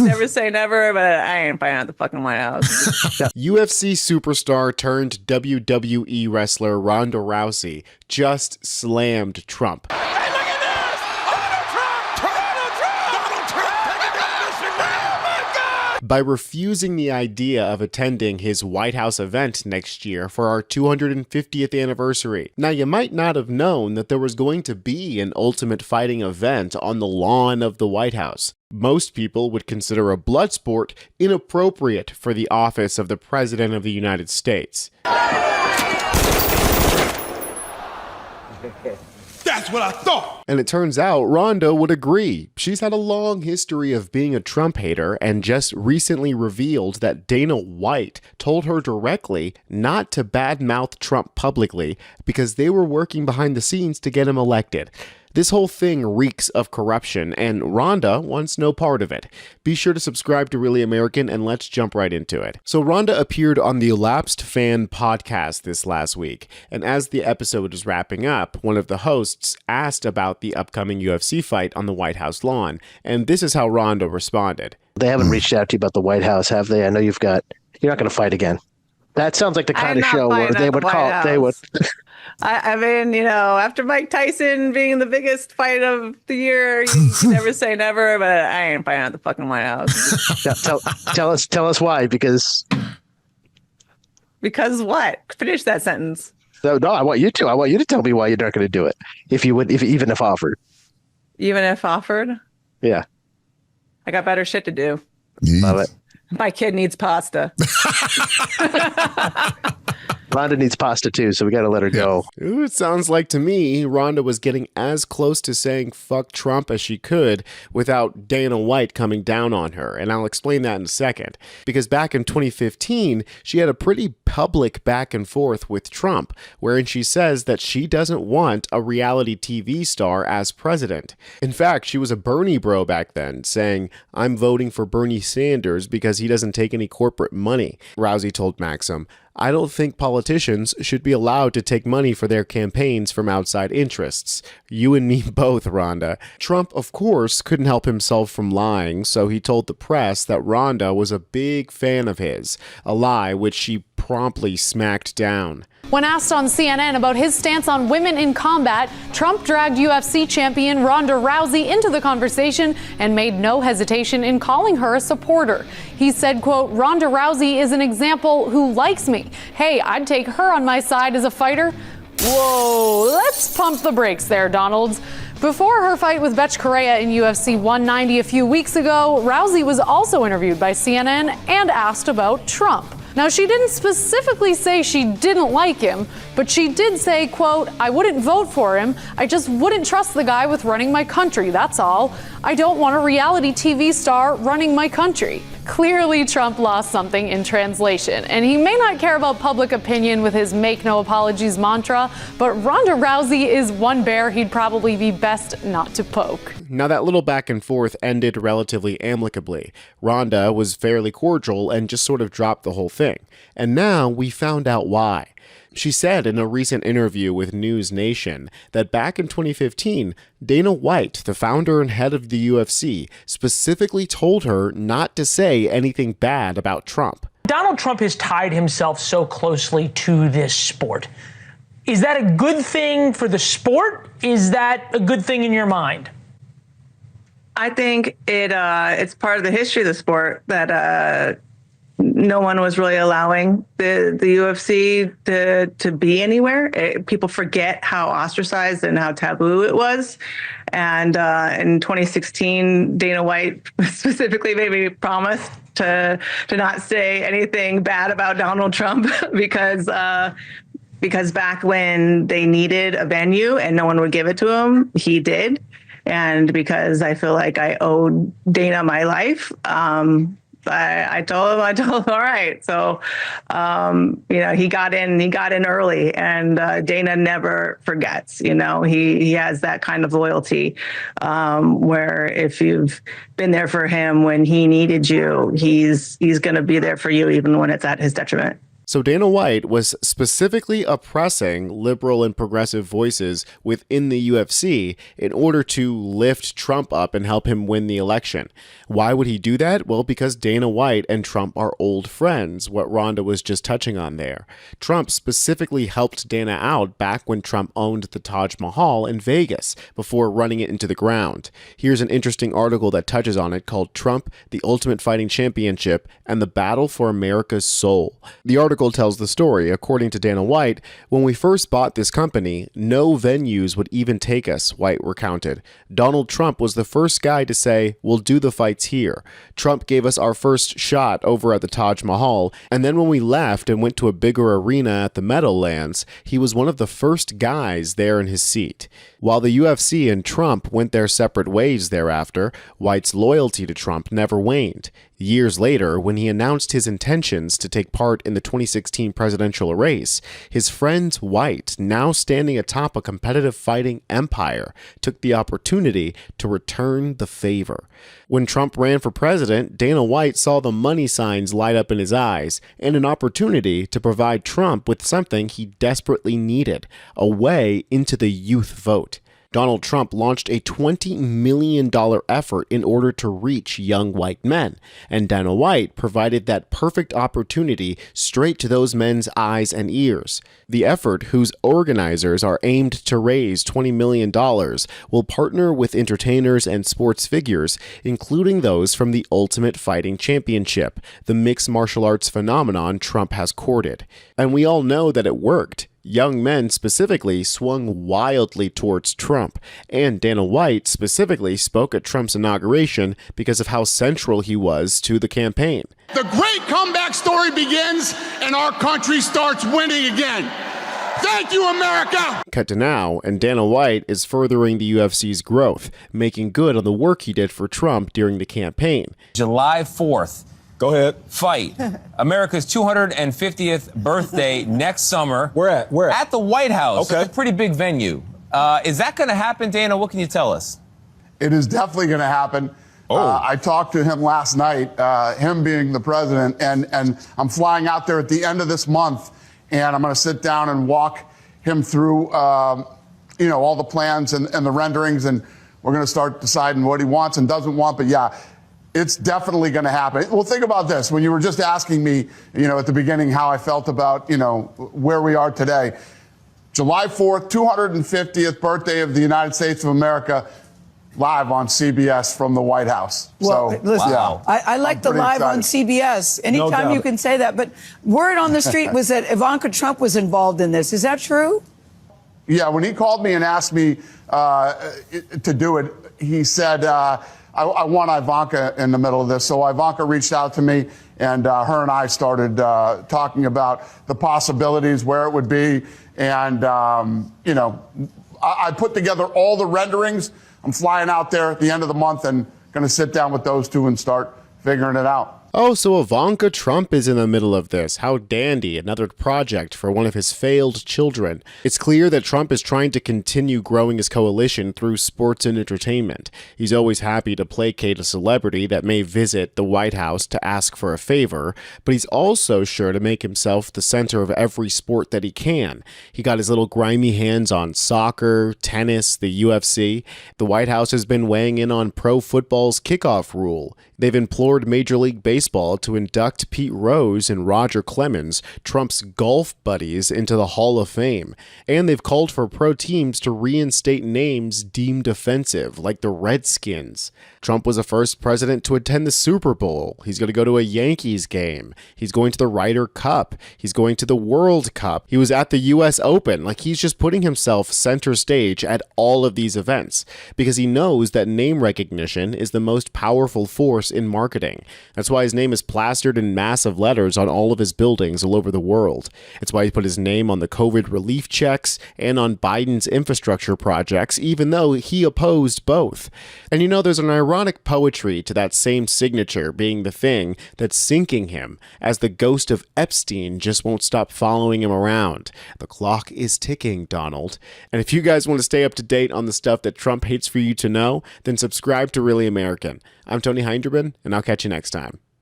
never say never, but I ain't fighting at the fucking White House. UFC superstar turned WWE wrestler Ronda Rousey just slammed Trump. Hey, look at this! Donald Trump! Donald Trump taking down Mr. Oh my God! By refusing the idea of attending his White House event next year for our 250th anniversary. Now, you might not have known that there was going to be an Ultimate Fighting event on the lawn of the White House. Most people would consider a blood sport inappropriate for the office of the President of the United States. That's what I thought. And it turns out Ronda would agree. She's had a long history of being a Trump hater and just recently revealed that Dana White told her directly not to badmouth Trump publicly because they were working behind the scenes to get him elected. This whole thing reeks of corruption, and Ronda wants no part of it. Be sure to subscribe to Really American, and let's jump right into it. So Ronda appeared on the Elapsed Fan podcast this last week, and as the episode was wrapping up, one of the hosts asked about the upcoming UFC fight on the White House lawn, and this is how Ronda responded. They haven't reached out to you about the White House, have they? I know you're not going to fight again. That sounds like the kind of show where they would call. They would. I mean, after Mike Tyson being the biggest fight of the year, you never say never, but I ain't fighting at the fucking White House. Tell us why, because what? Finish that sentence. No, I want you to tell me why you're not going to do it. Even if offered. Even if offered? Yeah. I got better shit to do. Love it. My kid needs pasta. Ronda needs pasta too, so we got to let her go. Ooh, it sounds like to me Ronda was getting as close to saying fuck Trump as she could without Dana White coming down on her, and I'll explain that in a second. Because back in 2015, she had a pretty public back and forth with Trump, wherein she says that she doesn't want a reality TV star as president. In fact, she was a Bernie bro back then, saying, "I'm voting for Bernie Sanders because he doesn't take any corporate money." Rousey told Maxim, "I don't think politicians should be allowed to take money for their campaigns from outside interests. You and me both, Ronda." Trump, of course, couldn't help himself from lying, so he told the press that Ronda was a big fan of his, a lie which she promptly smacked down. When asked on CNN about his stance on women in combat, Trump dragged UFC champion Ronda Rousey into the conversation and made no hesitation in calling her a supporter. He said, quote, "Ronda Rousey is an example who likes me. Hey, I'd take her on my side as a fighter." Whoa, let's pump the brakes there, Donald. Before her fight with Betch Correa in UFC 190 a few weeks ago, Rousey was also interviewed by CNN and asked about Trump. Now, she didn't specifically say she didn't like him, but she did say, quote, "I wouldn't vote for him. I just wouldn't trust the guy with running my country, that's all. I don't want a reality TV star running my country." Clearly, Trump lost something in translation, and he may not care about public opinion with his make no apologies mantra, but Ronda Rousey is one bear he'd probably be best not to poke. Now, that little back and forth ended relatively amicably. Ronda was fairly cordial and just sort of dropped the whole thing. And now we found out why. She said in a recent interview with News Nation that back in 2015, Dana White, the founder and head of the UFC, specifically told her not to say anything bad about Trump. Donald Trump has tied himself so closely to this sport. Is that a good thing for the sport? Is that a good thing in your mind? I think it's part of the history of the sport that no one was really allowing the UFC to be anywhere. People forget how ostracized and how taboo it was. And in 2016, Dana White specifically made me promise to not say anything bad about Donald Trump because back when they needed a venue and no one would give it to him, he did. And because I feel like I owed Dana my life, I told him, all right. So, he got in early, and Dana never forgets. He has that kind of loyalty where if you've been there for him when he needed you, he's going to be there for you, even when it's at his detriment. So Dana White was specifically oppressing liberal and progressive voices within the UFC in order to lift Trump up and help him win the election. Why would he do that? Well, because Dana White and Trump are old friends, what Ronda was just touching on there. Trump specifically helped Dana out back when Trump owned the Taj Mahal in Vegas before running it into the ground. Here's an interesting article that touches on it called Trump, the Ultimate Fighting Championship, and the Battle for America's Soul. The article tells the story. According to Dana White, when we first bought this company, no venues would even take us, White recounted. Donald Trump was the first guy to say, we'll do the fights here. Trump gave us our first shot over at the Taj Mahal, and then when we left and went to a bigger arena at the Meadowlands, he was one of the first guys there in his seat. While the UFC and Trump went their separate ways thereafter, White's loyalty to Trump never waned. Years later, when he announced his intentions to take part in the 2016 presidential race, his friend White, now standing atop a competitive fighting empire, took the opportunity to return the favor. When Trump ran for president, Dana White saw the money signs light up in his eyes and an opportunity to provide Trump with something he desperately needed, a way into the youth vote. Donald Trump launched a $20 million effort in order to reach young white men, and Dana White provided that perfect opportunity straight to those men's eyes and ears. The effort, whose organizers are aimed to raise $20 million, will partner with entertainers and sports figures, including those from the Ultimate Fighting Championship, the mixed martial arts phenomenon Trump has courted. And we all know that it worked. Young men specifically swung wildly towards Trump, and Dana White specifically spoke at Trump's inauguration because of how central he was to the campaign. The great comeback story begins and our country starts winning again. Thank you, America! Cut to now, and Dana White is furthering the UFC's growth, making good on the work he did for Trump during the campaign. July 4th. Go ahead. Fight. America's 250th birthday next summer. Where at? Where? At the White House. Okay. It's a pretty big venue. Is that going to happen, Dana? What can you tell us? It is definitely going to happen. I talked to him last night, him being the president, and I'm flying out there at the end of this month, and I'm going to sit down and walk him through, all the plans and the renderings, and we're going to start deciding what he wants and doesn't want. But yeah, it's definitely going to happen. Well, think about this. When you were just asking me, at the beginning how I felt about, where we are today. July 4th, 250th birthday of the United States of America, live on CBS from the White House. Well, so, listen, wow. I like the live on CBS. Anytime you can say that. But word on the street was that Ivanka Trump was involved in this. Is that true? Yeah, when he called me and asked me to do it, he said, I want Ivanka in the middle of this. So Ivanka reached out to me, and her and I started talking about the possibilities, where it would be. And, I put together all the renderings. I'm flying out there at the end of the month and going to sit down with those two and start figuring it out. Oh, so Ivanka Trump is in the middle of this. How dandy, another project for one of his failed children. It's clear that Trump is trying to continue growing his coalition through sports and entertainment. He's always happy to placate a celebrity that may visit the White House to ask for a favor, but he's also sure to make himself the center of every sport that he can. He got his little grimy hands on soccer, tennis, the UFC. The White House has been weighing in on pro football's kickoff rule. They've implored Major League Baseball to induct Pete Rose and Roger Clemens, Trump's golf buddies, into the Hall of Fame. And they've called for pro teams to reinstate names deemed offensive, like the Redskins. Trump was the first president to attend the Super Bowl. He's going to go to a Yankees game. He's going to the Ryder Cup. He's going to the World Cup. He was at the U.S. Open. Like, he's just putting himself center stage at all of these events because he knows that name recognition is the most powerful force in marketing. That's why his name is plastered in massive letters on all of his buildings all over the world. It's why he put his name on the COVID relief checks and on Biden's infrastructure projects, even though he opposed both. And there's an ironic poetry to that same signature being the thing that's sinking him, as the ghost of Epstein just won't stop following him around. The clock is ticking, Donald. And if you guys want to stay up to date on the stuff that Trump hates for you to know, then subscribe to Really American. I'm Tony Hinderman, and I'll catch you next time.